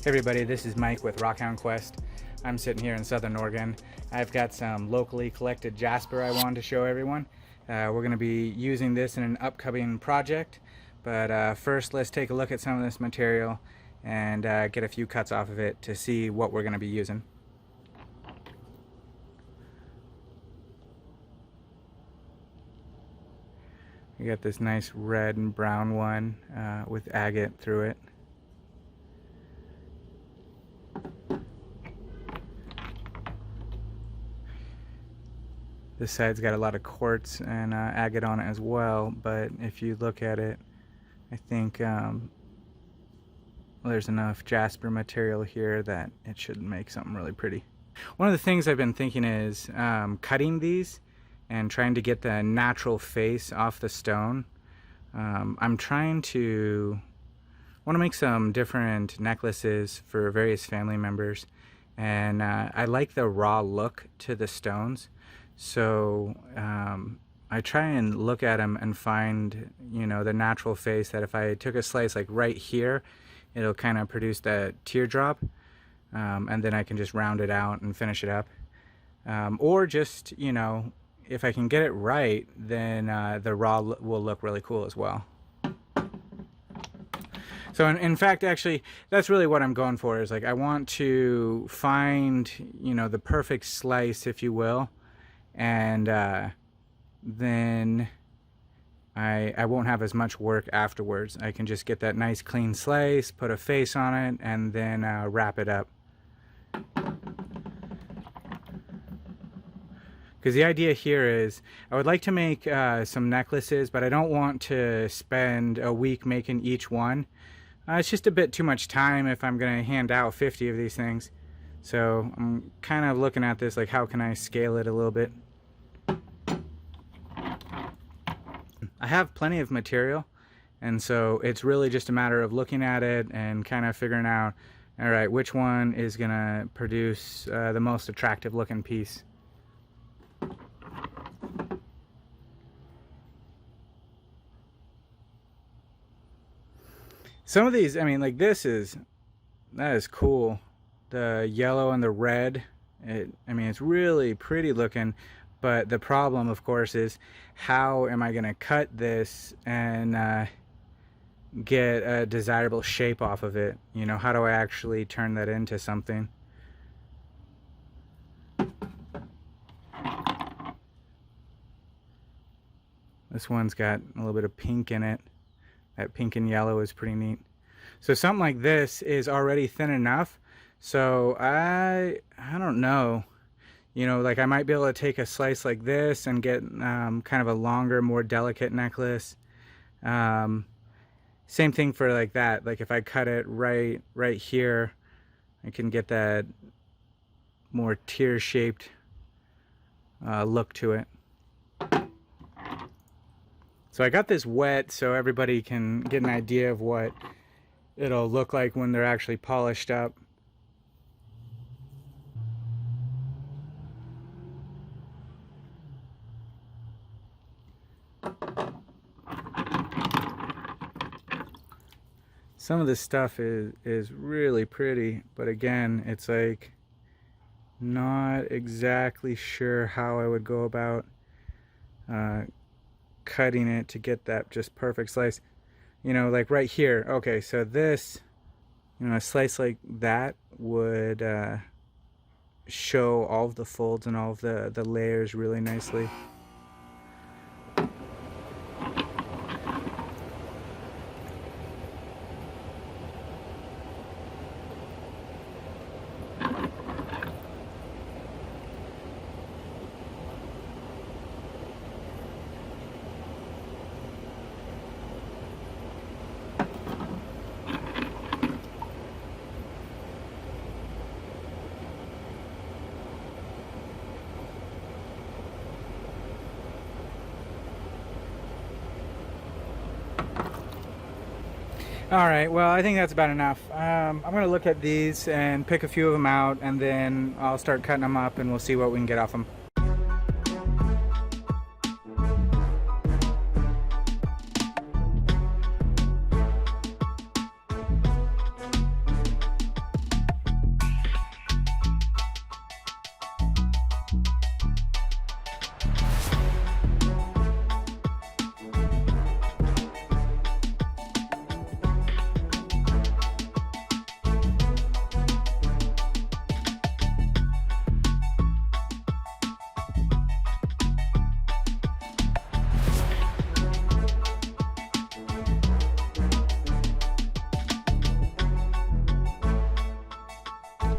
Hey everybody, this is Mike with Rockhound Quest. I'm sitting here in Southern Oregon. I've got some locally collected jasper I wanted to show everyone. We're going to be using this in an upcoming project, but first let's take a look at some of this material and get a few cuts off of it to see what we're going to be using. We got this nice red and brown one with agate through it. This side's got a lot of quartz and agate on it as well, but if you look at it, I think there's enough jasper material here that it should make something really pretty. One of the things I've been thinking is cutting these and trying to get the natural face off the stone. I'm trying to want to make some different necklaces for various family members, and I like the raw look to the stones. So I try and look at them and find, you know, the natural face that if I took a slice like right here, it'll kind of produce that teardrop, and then I can just round it out and finish it up. Or just, you know, if I can get it right, then the raw will look really cool as well. So in fact, actually, that's really what I'm going for, is like I want to find, you know, the perfect slice, if you will. And then I won't have as much work afterwards. I can just get that nice clean slice, put a face on it, and then wrap it up. Because the idea here is I would like to make some necklaces, but I don't want to spend a week making each one. It's just a bit too much time if I'm going to hand out 50 of these things. So I'm kind of looking at this like, how can I scale it a little bit? I have plenty of material, and so it's really just a matter of looking at it and kind of figuring out, all right, which one is going to produce the most attractive looking piece. Some of these, I mean, like that is cool. The yellow and the red, I mean, it's really pretty looking. But the problem, of course, is how am I going to cut this and get a desirable shape off of it? You know, how do I actually turn that into something? This one's got a little bit of pink in it. That pink and yellow is pretty neat. So something like this is already thin enough. So I don't know. You know, like I might be able to take a slice like this and get kind of a longer, more delicate necklace. Same thing for like that. Like if I cut it right here, I can get that more tear-shaped look to it. So I got this wet so everybody can get an idea of what it'll look like when they're actually polished up. Some of this stuff is really pretty, but again, it's like not exactly sure how I would go about cutting it to get that just perfect slice. You know, like right here. Okay, so this, you know, a slice like that would show all of the folds and all of the layers really nicely. All right, well, I think that's about enough. I'm going to look at these and pick a few of them out, and then I'll start cutting them up and we'll see what we can get off them.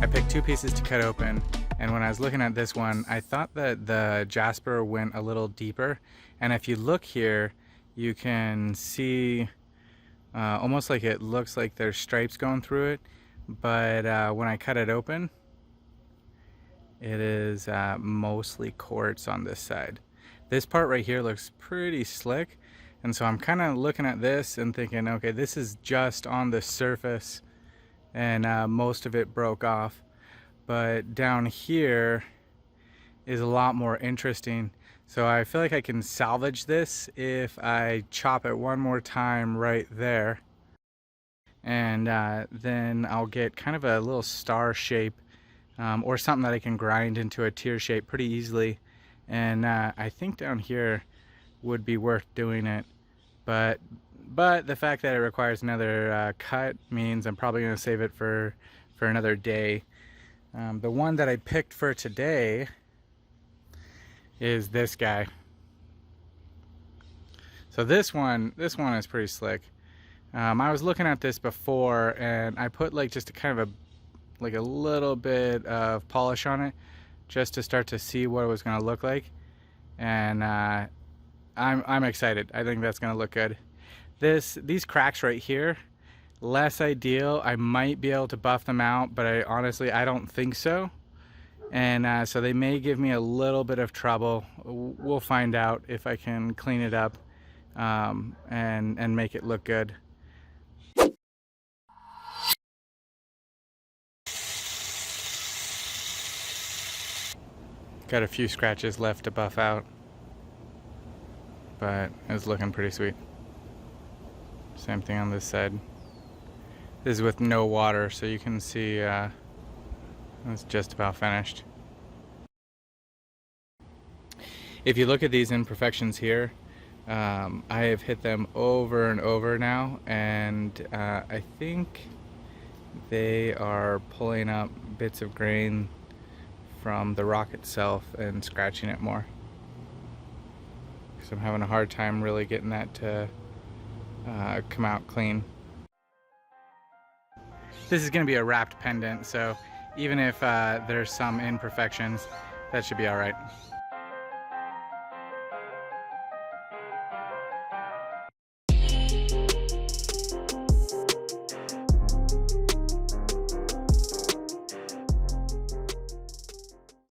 I picked 2 pieces to cut open, and when I was looking at this one, I thought that the jasper went a little deeper, and if you look here, you can see almost like it looks like there's stripes going through it, but when I cut it open, it is mostly quartz on this side. This part right here looks pretty slick, and so I'm kind of looking at this and thinking, okay, this is just on the surface, and most of it broke off, but down here is a lot more interesting. So I feel like I can salvage this if I chop it one more time right there, and then I'll get kind of a little star shape, or something that I can grind into a tear shape pretty easily. And I think down here would be worth doing it, but the fact that it requires another cut means I'm probably going to save it for another day. The one that I picked for today is this guy. So this one is pretty slick. I was looking at this before, and I put like just a kind of a little bit of polish on it just to start to see what it was going to look like, and I'm excited. I think that's going to look good. These cracks right here, less ideal. I might be able to buff them out, but honestly I don't think so. And so they may give me a little bit of trouble. We'll find out if I can clean it up and make it look good. Got a few scratches left to buff out, but it's looking pretty sweet. Same thing on this side. This is with no water, so you can see it's just about finished. If you look at these imperfections here, I have hit them over and over now, and I think they are pulling up bits of grain from the rock itself and scratching it more. So I'm having a hard time really getting that to come out clean. This is going to be a wrapped pendant, so even if there's some imperfections, that should be alright.